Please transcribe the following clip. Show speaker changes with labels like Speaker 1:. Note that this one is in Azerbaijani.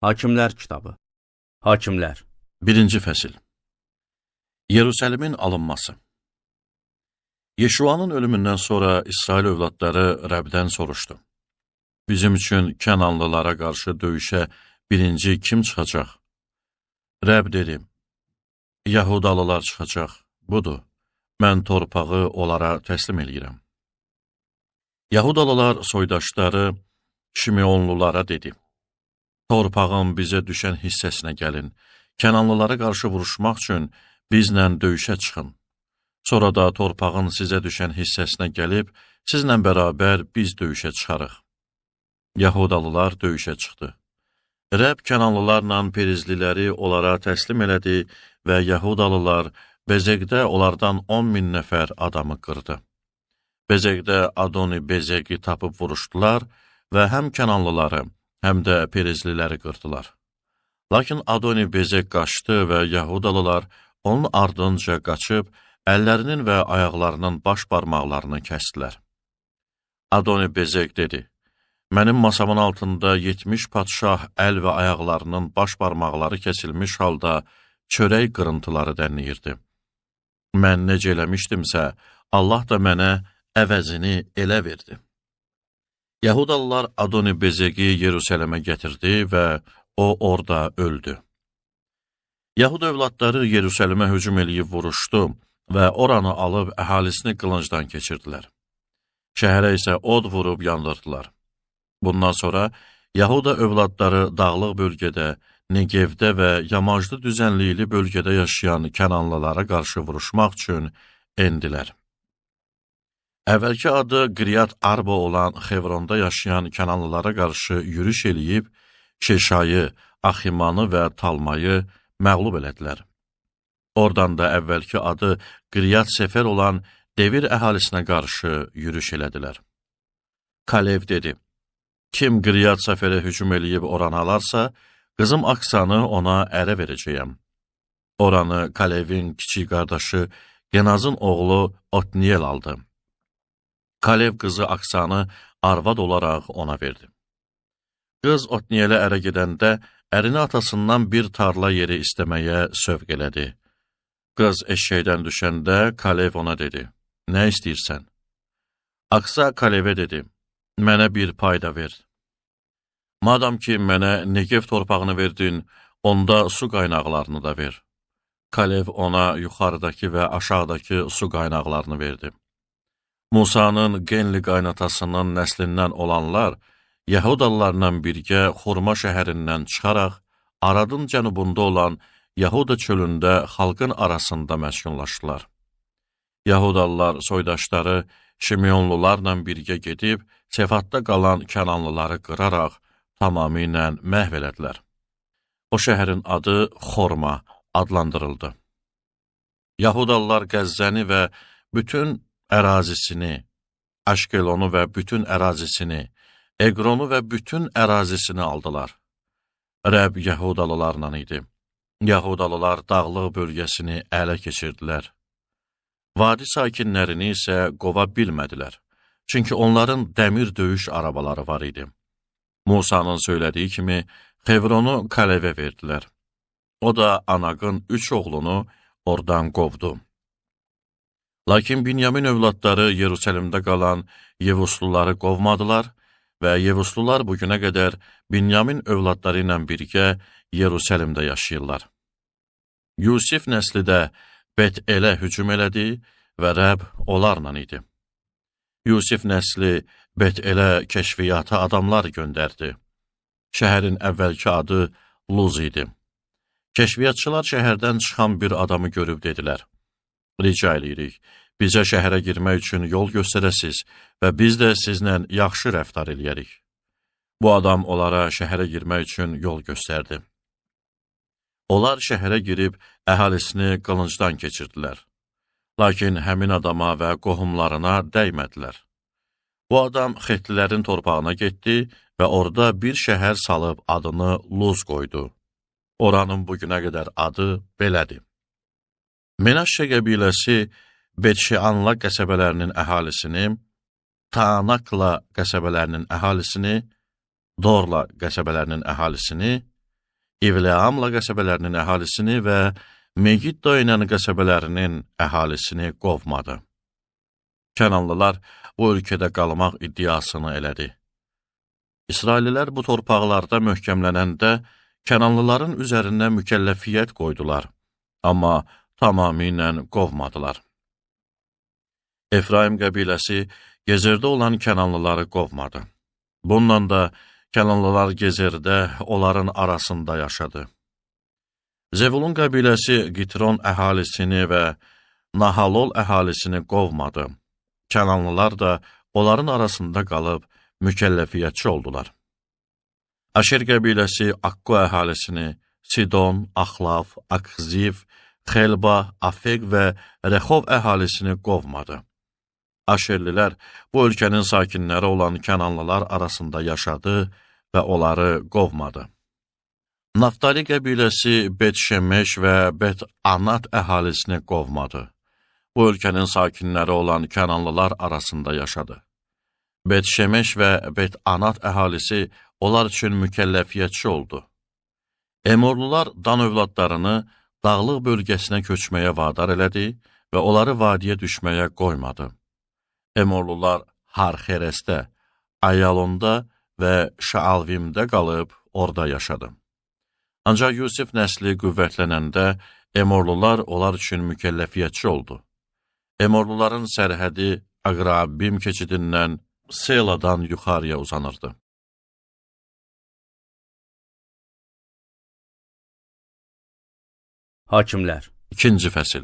Speaker 1: Hakimlər kitabı. Hakimlər.
Speaker 2: 1-ci fəsil. Yerusəlimin alınması. Yeşuanın ölümündən sonra İsrail övladları Rəbdən soruşdu. Bizim üçün Kənanlılara qarşı döyüşə birinci kim çıxacaq? Rəb dedi, Yahudalılar çıxacaq, budur, mən torpağı onlara təslim eləyirəm. Yahudalılar soydaşları Şimeonlulara dedi, torpağın bizə düşən hissəsinə gəlin, Kənanlılara qarşı vuruşmaq üçün bizlə döyüşə çıxın. Sonra da torpağın sizə düşən hissəsinə gəlib, sizlə bərabər biz döyüşə çıxarıq. Yahudalılar döyüşə çıxdı. Rəb Kənanlılarla Perizliləri onlara təslim elədi və Yahudalılar Bezeqdə onlardan 10.000 nəfər adamı qırdı. Bezeqdə Adoni Bezeqi tapıb vuruşdular və həm Kənanlıları, həm də Perizliləri qırdılar. Lakin Adoni Bezeq qaçdı və Yahudalılar onun ardınca qaçıb, əllərinin və ayaqlarının baş barmaqlarını kəsdilər. Adoni Bezeq dedi, mənim masamın altında 70 padşah əl və ayaqlarının baş barmaqları kəsilmiş halda çörək qırıntıları dənləyirdi. Mən necə eləmişdimsə, Allah da mənə əvəzini elə verdi. Yahudalılar Adoni Bezeqi Yerusəlimə gətirdi və o orada öldü. Yahud övladları Yerusəlimə hücum eləyib vuruşdu və oranı alıb əhalisini qılıncdan keçirdilər. Şəhərə isə od vurub yandırdılar. Bundan sonra Yahuda övladları dağlıq bölgədə, Negevdə və yamaclı düzənlikli bölgədə yaşayan Kənanlılara qarşı vuruşmaq üçün endilər. Əvvəlki adı Qriyat Arba olan Xevronda yaşayan Kənanlılara qarşı yürüş eləyib, Şeşayı, Aximanı və Talmayı məğlub elədilər. Oradan da əvvəlki adı Qriyat Sefer olan Devir əhalisinə qarşı yürüş elədilər. Kalev dedi, kim Qriyat Seferə hücum eləyib oranı alarsa, qızım Aksanı ona ərə verəcəyəm. Oranı Kalevin kiçik qardaşı Genazın oğlu Otniyel aldı. Kalev qızı Aksanı arvad olaraq ona verdi. Qız Otniyelə ərə gedəndə ərini atasından bir tarla yeri istəməyə sövq elədi. Qız eşşəkdən düşəndə Kalev ona dedi, nə istəyirsən? Aksa Kalevə dedi, mənə bir payda ver. Madam ki, mənə Negev torpağını verdin, onda su qaynaqlarını da ver. Kalev ona yuxarıdakı və aşağıdakı su qaynaqlarını verdi. Musanın Genli qaynatasının nəslindən olanlar, Yahudalılarla birgə Xurma şəhərindən çıxaraq, Aradın cənubunda olan Yahuda çölündə xalqın arasında məskunlaşdılar. Yahudalılar soydaşları Şimeonlularla birgə gedib, Sefatda qalan Kənanlıları qıraraq tamamilə məhv elədilər. O şəhərin adı Xorma adlandırıldı. Yahudalılar Qəzzəni və bütün ərazisini, Aşkelonu və bütün ərazisini, Eqronu və bütün ərazisini aldılar. Rəb Yahudalılarla idi. Yahudalılar dağlıq bölgəsini ələ keçirdilər. Vadi sakinlərini isə qova bilmədilər. Çünki onların dəmir döyüş arabaları var idi. Musanın söylədiyi kimi Xevronu Kalevə verdilər. O da Anaqın 3 oğlunu oradan qovdu. Lakin Binyamin övladları Yerusəlimdə qalan Yevusluları qovmadılar və Yevuslular bugünə qədər Binyamin övladları ilə birgə Yerusəlimdə yaşayırlar. Yusif nəsli də Bet-Elə hücum elədi və Rəb onlarla idi. Yusif nəsli Bet-Elə kəşfiyyata adamlar göndərdi. Şəhərin əvvəlki adı Luz idi. Kəşfiyyatçılar şəhərdən çıxan bir adamı görüb dedilər, rica eləyirik, bizə şəhərə girmək üçün yol göstərəsiz və biz də sizlə yaxşı rəftar eləyərik. Bu adam onlara şəhərə girmək üçün yol göstərdi. Onlar şəhərə girib əhalisini qılıncdan keçirdilər. Lakin həmin adama və qohumlarına dəymədilər. Bu adam Xetlilərin torpağına getdi və orada bir şəhər salıb adını Luz qoydu. Oranın bugünə qədər adı belədir. Menaşşə qəbiləsi Bet-Şeanla qəsəbələrinin əhalisini, Taanakla qəsəbələrinin əhalisini, Dorla qəsəbələrinin əhalisini İvleamla qəsəbələrinin əhalisini və Megiddo ilə qəsəbələrinin əhalisini qovmadı. Kənanlılar bu ölkədə qalmaq iddiasını elədi. İsraillilər bu torpaqlarda möhkəmlənəndə Kənanlıların üzərində mükəlləfiyyət qoydular, amma tamamilə qovmadılar. Efraim qəbiləsi Gezerdə olan Kənanlıları qovmadı. Bununla da Kənanlılar Gezerdə onların arasında yaşadı. Zevulun qəbiləsi Qitron əhalisini və Nahalol əhalisini qovmadı. Kənanlılar da onların arasında qalıb mükəlləfiyyətçi oldular. Aşer qəbiləsi Akko əhalisini Sidon, Axlav, Akziv, Xelba, Afeq və Rexov əhalisini qovmadı. Aşerlilər bu ölkənin sakinləri olan Kənanlılar arasında yaşadı və onları qovmadı. Naftali qəbiləsi Bet-Şemeş və Bet-Anat əhalisini qovmadı. Bu ölkənin sakinləri olan Kənanlılar arasında yaşadı. Bet-Şemeş və Bet-Anat əhalisi onlar üçün mükəlləfiyyətçi oldu. Emorlular Dan övladlarını dağlıq bölgəsinə köçməyə vadar elədi və onları vadiyə düşməyə qoymadı. Emorlular Har-Xerəsdə, Ayalonda və Şaalvimdə qalıb orada yaşadı. Ancaq Yusif nəsli qüvvətlənəndə Emorlular onlar üçün mükəlləfiyyətçi oldu. Emorluların sərhədi Aqrabim keçidindən Seladan yuxarıya uzanırdı.
Speaker 1: Hakimlər.
Speaker 2: 2-ci fəsil.